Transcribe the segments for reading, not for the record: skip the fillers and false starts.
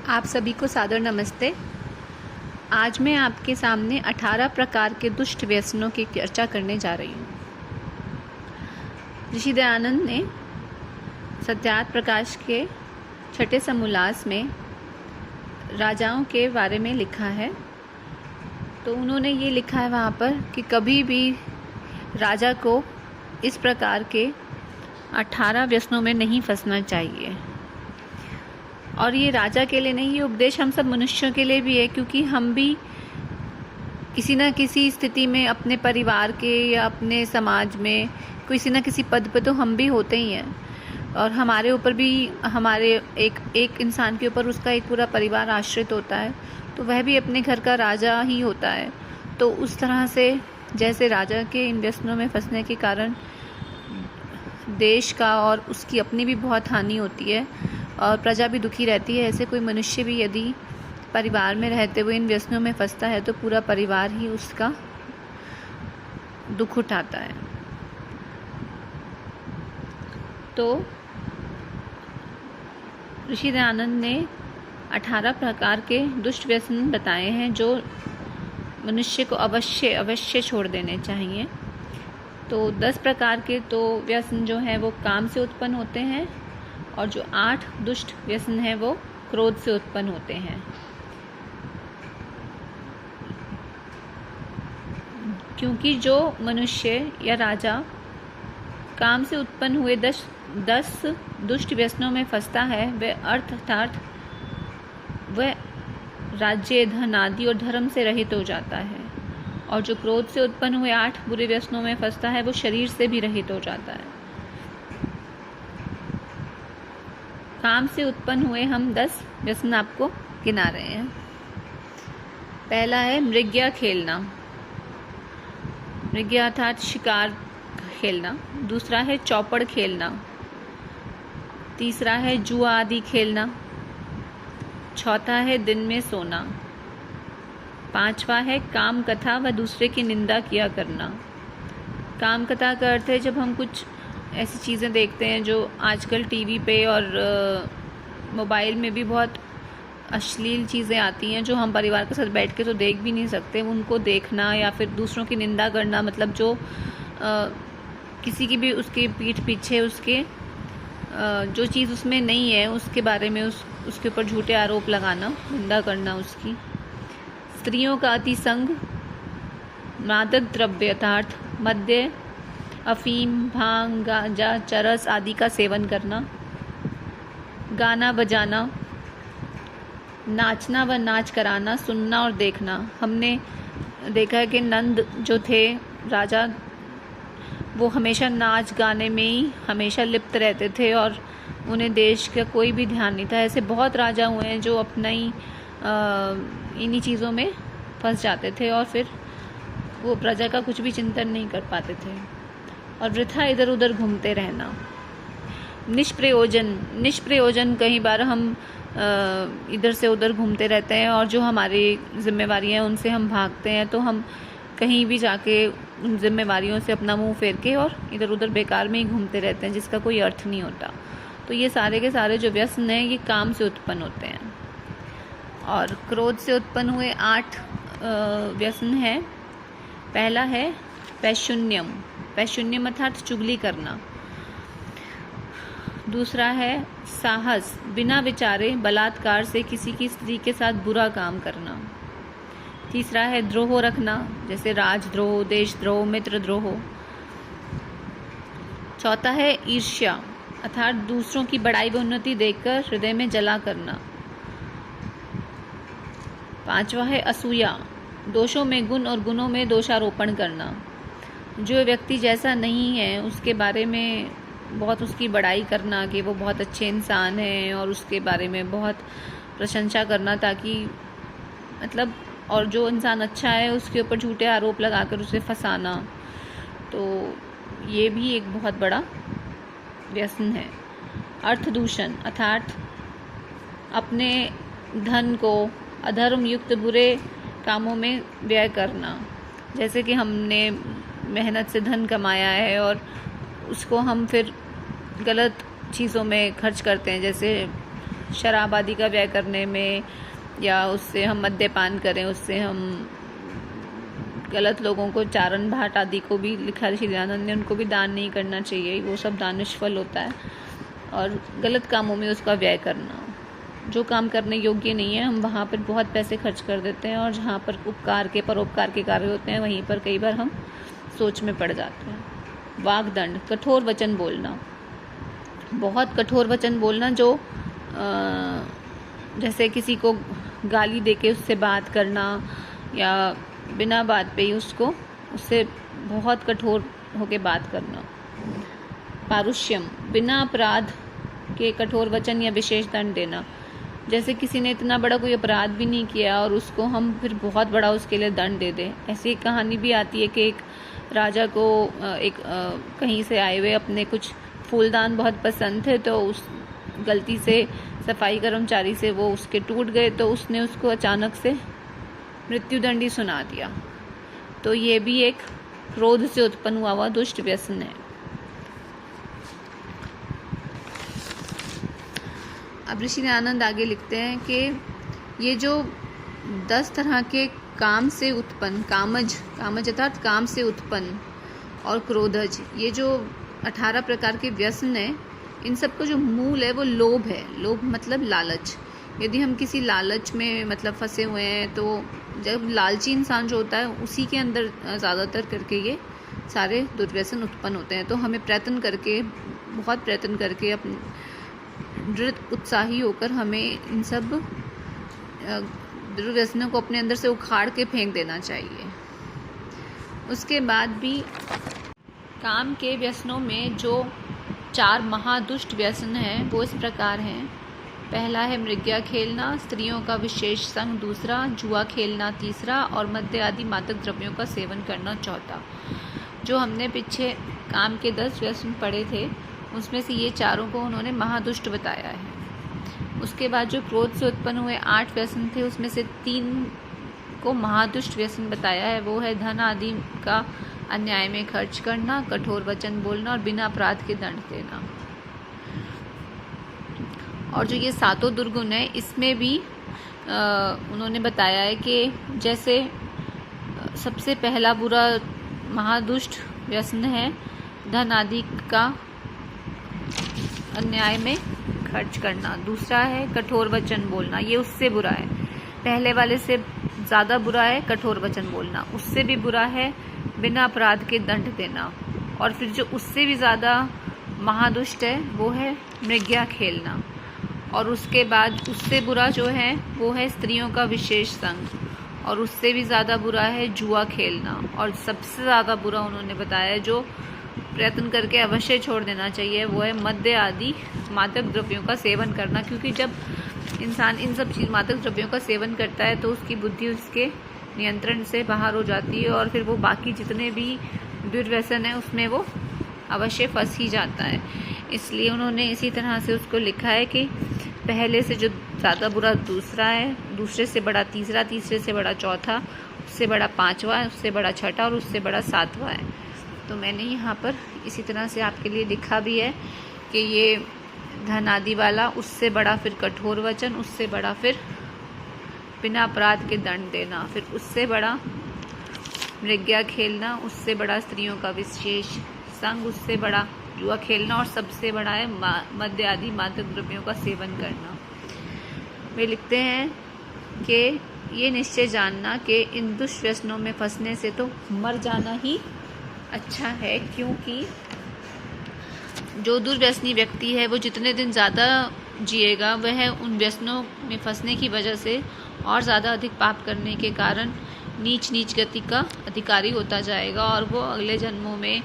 आप सभी को सादर नमस्ते। आज मैं आपके सामने 18 प्रकार के दुष्ट व्यसनों की चर्चा करने जा रही हूँ। ऋषि दयानंद ने सत्यार्थ प्रकाश के छठे समोल्लास में राजाओं के बारे में लिखा है। तो उन्होंने ये लिखा है वहाँ पर कि कभी भी राजा को इस प्रकार के 18 व्यसनों में नहीं फंसना चाहिए। और ये राजा के लिए नहीं, ये उपदेश हम सब मनुष्यों के लिए भी है, क्योंकि हम भी किसी न किसी स्थिति में अपने परिवार के या अपने समाज में किसी न किसी पद पे तो हम भी होते ही हैं। और हमारे ऊपर भी हमारे एक इंसान के ऊपर उसका एक पूरा परिवार आश्रित होता है, तो वह भी अपने घर का राजा ही होता है। तो उस तरह से जैसे राजा के इन व्यसनों में फंसने के कारण देश का और उसकी अपनी भी बहुत हानि होती है और प्रजा भी दुखी रहती है, ऐसे कोई मनुष्य भी यदि परिवार में रहते हुए इन व्यसनों में फंसता है तो पूरा परिवार ही उसका दुख उठाता है। तो ऋषि दयानंद ने 18 प्रकार के दुष्ट व्यसन बताए हैं जो मनुष्य को अवश्य छोड़ देने चाहिए। तो 10 प्रकार के तो व्यसन जो हैं वो काम से उत्पन्न होते हैं, और जो 8 दुष्ट व्यसन हैं वो क्रोध से उत्पन्न होते हैं। क्योंकि जो मनुष्य या राजा काम से उत्पन्न हुए 10 दुष्ट व्यसनों में फंसता है, वह अर्थात वह राज्य, धन आदि और धर्म से रहित हो जाता है। और जो क्रोध से उत्पन्न हुए 8 बुरे व्यसनों में फंसता है, वो शरीर से भी रहित हो जाता है। काम से उत्पन्न हुए हम 10 व्यसन आपको गिना रहे हैं। पहला है मृग्या खेलना, मृग्या अर्थात शिकार खेलना। दूसरा है चौपड़ खेलना। तीसरा है जुआ आदि खेलना। चौथा है दिन में सोना। पांचवा है काम कथा व दूसरे की निंदा किया करना। काम कथा का अर्थ है जब हम कुछ ऐसी चीज़ें देखते हैं जो आजकल टीवी पे और मोबाइल में भी बहुत अश्लील चीज़ें आती हैं, जो हम परिवार के साथ बैठ के तो देख भी नहीं सकते, उनको देखना या फिर दूसरों की निंदा करना, मतलब जो किसी की भी उसके पीठ पीछे उसके जो चीज़ उसमें नहीं है उसके बारे में उसके ऊपर झूठे आरोप लगाना, निंदा करना उसकी। स्त्रियों का अति संग, मादक द्रव्य अर्थात मद्य, अफीम, भांग, गांजा, चरस आदि का सेवन करना। गाना बजाना, नाचना व नाच कराना, सुनना और देखना। हमने देखा है कि नंद जो थे राजा, वो हमेशा नाच गाने में ही हमेशा लिप्त रहते थे और उन्हें देश का कोई भी ध्यान नहीं था। ऐसे बहुत राजा हुए हैं जो अपना ही इन्हीं चीज़ों में फंस जाते थे और फिर वो प्रजा का कुछ भी चिंतन नहीं कर पाते थे और वृथा इधर उधर घूमते रहना। निष्प्रयोजन कई बार हम इधर से उधर घूमते रहते हैं और जो हमारी जिम्मेवारियां हैं उनसे हम भागते हैं, तो हम कहीं भी जाके उन जिम्मेवारियों से अपना मुंह फेर के और इधर उधर बेकार में ही घूमते रहते हैं जिसका कोई अर्थ नहीं होता। तो ये सारे के सारे जो व्यसन हैं ये काम से उत्पन्न होते हैं। और क्रोध से उत्पन्न हुए 8 व्यसन हैं। पहला है पैशुन्यम, पैशुन्यम अर्थात चुगली करना। दूसरा है साहस, बिना विचारे बलात्कार से किसी की स्त्री के साथ बुरा काम करना। तीसरा है द्रोह रखना, जैसे राजद्रोह, देशद्रोह, मित्रद्रोह। चौथा है ईर्ष्या अर्थात दूसरों की बड़ाई व उन्नति देखकर हृदय में जला करना। पांचवा है असूया, दोषों में गुण और गुणों में दोषारोपण करना। जो व्यक्ति जैसा नहीं है उसके बारे में बहुत उसकी बड़ाई करना कि वो बहुत अच्छे इंसान हैं और उसके बारे में बहुत प्रशंसा करना, ताकि मतलब और जो इंसान अच्छा है उसके ऊपर झूठे आरोप लगाकर उसे फंसाना। तो ये भी एक बहुत बड़ा व्यसन है। अर्थ दूषण अर्थात अपने धन को अधर्म युक्त बुरे कामों में व्यय करना। जैसे कि हमने मेहनत से धन कमाया है और उसको हम फिर गलत चीज़ों में खर्च करते हैं, जैसे शराब आदि का व्यय करने में, या उससे हम मद्यपान करें, उससे हम गलत लोगों को, चारण भाट आदि को भी लिखा है श्री दयानंद ने, उनको भी दान नहीं करना चाहिए, वो सब दान निष्फल होता है। और गलत कामों में उसका व्यय करना, जो काम करने योग्य नहीं है हम वहाँ पर बहुत पैसे खर्च कर देते हैं, और जहाँ पर उपकार के, परोपकार के कार्य होते हैं वहीं पर कई बार हम सोच में पड़ जाते हैं। वाग्दंड, कठोर वचन बोलना, बहुत कठोर वचन बोलना, जो जैसे किसी को गाली देके उससे बात करना, या बिना बात पे ही उससे बहुत कठोर होके बात करना। पारुष्यम, बिना अपराध के कठोर वचन या विशेष दंड देना, जैसे किसी ने इतना बड़ा कोई अपराध भी नहीं किया और उसको हम फिर बहुत बड़ा उसके लिए दंड दे दें। ऐसी एक कहानी भी आती है कि एक राजा को कहीं से आए हुए अपने कुछ फूलदान बहुत पसंद थे, तो उस गलती से सफाई कर्मचारी से वो उसके टूट गए, तो उसने उसको अचानक से मृत्युदंड ही सुना दिया। तो ये भी एक क्रोध से उत्पन्न हुआ दुष्ट व्यसन है। अब ऋषि दयानंद आगे लिखते हैं कि ये जो 10 तरह के काम से उत्पन्न, कामज अर्थात काम से उत्पन्न, और क्रोधज, ये जो 18 प्रकार के व्यसन है, इन सब का जो मूल है वो लोभ है। लोभ मतलब लालच। यदि हम किसी लालच में मतलब फंसे हुए हैं, तो जब लालची इंसान जो होता है उसी के अंदर ज़्यादातर करके ये सारे दुर्व्यसन उत्पन्न होते हैं। तो हमें बहुत प्रयत्न करके अपने दृढ़ उत्साही होकर हमें इन सब दुर्व्यसनों को अपने अंदर से उखाड़ के फेंक देना चाहिए। उसके बाद भी काम के व्यसनों में जो 4 महादुष्ट व्यसन हैं वो इस प्रकार हैं। पहला है मृग्या खेलना, स्त्रियों का विशेष संग दूसरा, जुआ खेलना तीसरा, और मद्य आदि मादक द्रव्यों का सेवन करना चौथा। जो हमने पीछे काम के 10 व्यसन पढ़े थे, उसमें से ये चारों को उन्होंने महादुष्ट बताया है। उसके बाद जो क्रोध से उत्पन्न हुए 8 व्यसन थे, उसमें से 3 को महादुष्ट व्यसन बताया है। वो है धन आदि का अन्याय में खर्च करना, कठोर वचन बोलना, और बिना अपराध के दंड देना। और जो ये 7 दुर्गुण है, इसमें भी उन्होंने बताया है कि जैसे सबसे पहला बुरा महादुष्ट व्यसन है धन आदि का अन्याय में खर्च करना, दूसरा है कठोर वचन बोलना, ये उससे बुरा है। पहले वाले से ज़्यादा बुरा है कठोर वचन बोलना, उससे भी बुरा है बिना अपराध के दंड देना। और फिर जो उससे भी ज़्यादा महादुष्ट है वो है मृग्या खेलना। और उसके बाद उससे बुरा जो है वो है स्त्रियों का विशेष संग, और उससे भी ज़्यादा बुरा है जुआ खेलना। और सबसे ज़्यादा बुरा उन्होंने बताया, जो प्रयत्न करके अवश्य छोड़ देना चाहिए, वो है मद्य आदि मादक द्रव्यों का सेवन करना। क्योंकि जब इंसान इन सब मादक द्रव्यों का सेवन करता है तो उसकी बुद्धि उसके नियंत्रण से बाहर हो जाती है, और फिर वो बाकी जितने भी दुर्व्यसन है उसमें वो अवश्य फंस ही जाता है। इसलिए उन्होंने इसी तरह से उसको लिखा है कि पहले से जो ज़्यादा बुरा दूसरा है, दूसरे से बड़ा तीसरा, तीसरे से बड़ा चौथा, उससे बड़ा 5वां, उससे बड़ा 6वां, और उससे बड़ा 7वां है। तो मैंने यहाँ पर इसी तरह से आपके लिए लिखा भी है कि ये धन आदि वाला, उससे बड़ा फिर कठोर वचन, उससे बड़ा फिर बिना अपराध के दंड देना, फिर उससे बड़ा मृग्या खेलना, उससे बड़ा स्त्रियों का विशेष संग, उससे बड़ा जुआ खेलना, और सबसे बड़ा है मद्य आदि मादक द्रव्यों का सेवन करना। वे लिखते हैं कि ये निश्चय जानना कि इन दुष्व्यसनों में फंसने से तो मर जाना ही अच्छा है, क्योंकि जो दुर्व्यसनी व्यक्ति है वो जितने दिन ज़्यादा जिएगा वह उन व्यसनों में फंसने की वजह से और ज़्यादा अधिक पाप करने के कारण नीच गति का अधिकारी होता जाएगा, और वो अगले जन्मों में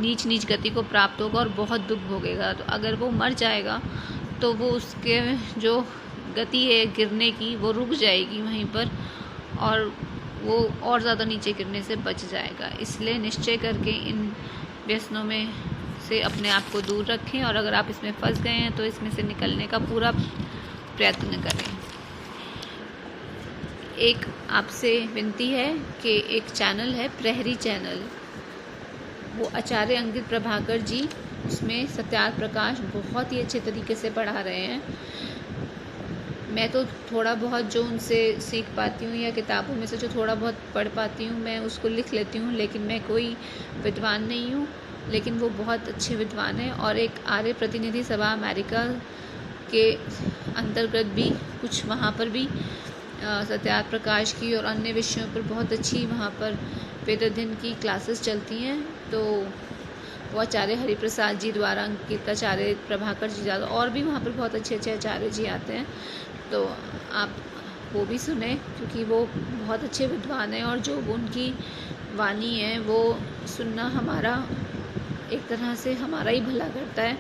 नीच गति को प्राप्त होगा और बहुत दुख भोगेगा। तो अगर वो मर जाएगा तो वो उसके जो गति है गिरने की वो रुक जाएगी वहीं पर, और वो और ज़्यादा नीचे गिरने से बच जाएगा। इसलिए निश्चय करके इन व्यसनों में से अपने आप को दूर रखें, और अगर आप इसमें फंस गए हैं तो इसमें से निकलने का पूरा प्रयत्न करें। एक आपसे विनती है कि एक चैनल है प्रहरी चैनल, वो आचार्य अंकित प्रभाकर जी उसमें सत्यार्थ प्रकाश बहुत ही अच्छे तरीके से पढ़ा रहे हैं। मैं तो थोड़ा बहुत जो उनसे सीख पाती हूँ या किताबों में से जो थोड़ा बहुत पढ़ पाती हूँ मैं उसको लिख लेती हूँ, लेकिन मैं कोई विद्वान नहीं हूँ। लेकिन वो बहुत अच्छे विद्वान हैं और एक आर्य प्रतिनिधि सभा अमेरिका के अंतर्गत भी कुछ वहाँ पर भी सत्यार्थ प्रकाश की और अन्य विषयों पर बहुत अच्छी वहाँ पर वेद अध्ययन की क्लासेस चलती हैं। तो वो आचार्य हरिप्रसाद जी द्वारा अंकित, आचार्य प्रभाकर जी द्वारा, और भी वहाँ पर बहुत अच्छे अच्छे आचार्य जी आते हैं। तो आप वो भी सुने क्योंकि वो बहुत अच्छे विद्वान हैं और जो उनकी वाणी है वो सुनना हमारा एक तरह से हमारा ही भला करता है,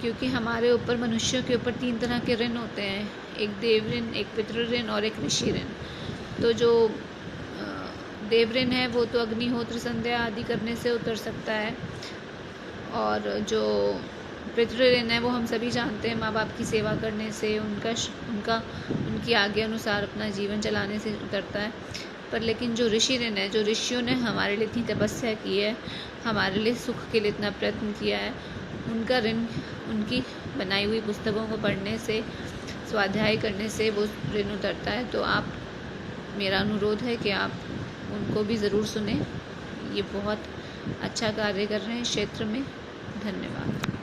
क्योंकि हमारे ऊपर, मनुष्यों के ऊपर 3 तरह के ऋण होते हैं, एक देव ऋण, एक पितृ ऋण और एक ऋषि ऋण। तो जो देव ऋण है वो तो अग्निहोत्र, संध्या आदि करने से उतर सकता है, और जो पितृ ऋण है वो हम सभी जानते हैं, माँ बाप की सेवा करने से, उनकी आज्ञा अनुसार अपना जीवन चलाने से उतरता है। पर लेकिन जो ऋषि ऋण है, जो ऋषियों ने हमारे लिए इतनी तपस्या की है, हमारे लिए सुख के लिए इतना प्रयत्न किया है, उनका ऋण उनकी बनाई हुई पुस्तकों को पढ़ने से, स्वाध्याय करने से वो ऋण उतरता है। तो आप, मेरा अनुरोध है कि आप उनको भी ज़रूर सुने। ये बहुत अच्छा कार्य कर रहे हैं इस क्षेत्र में। धन्यवाद।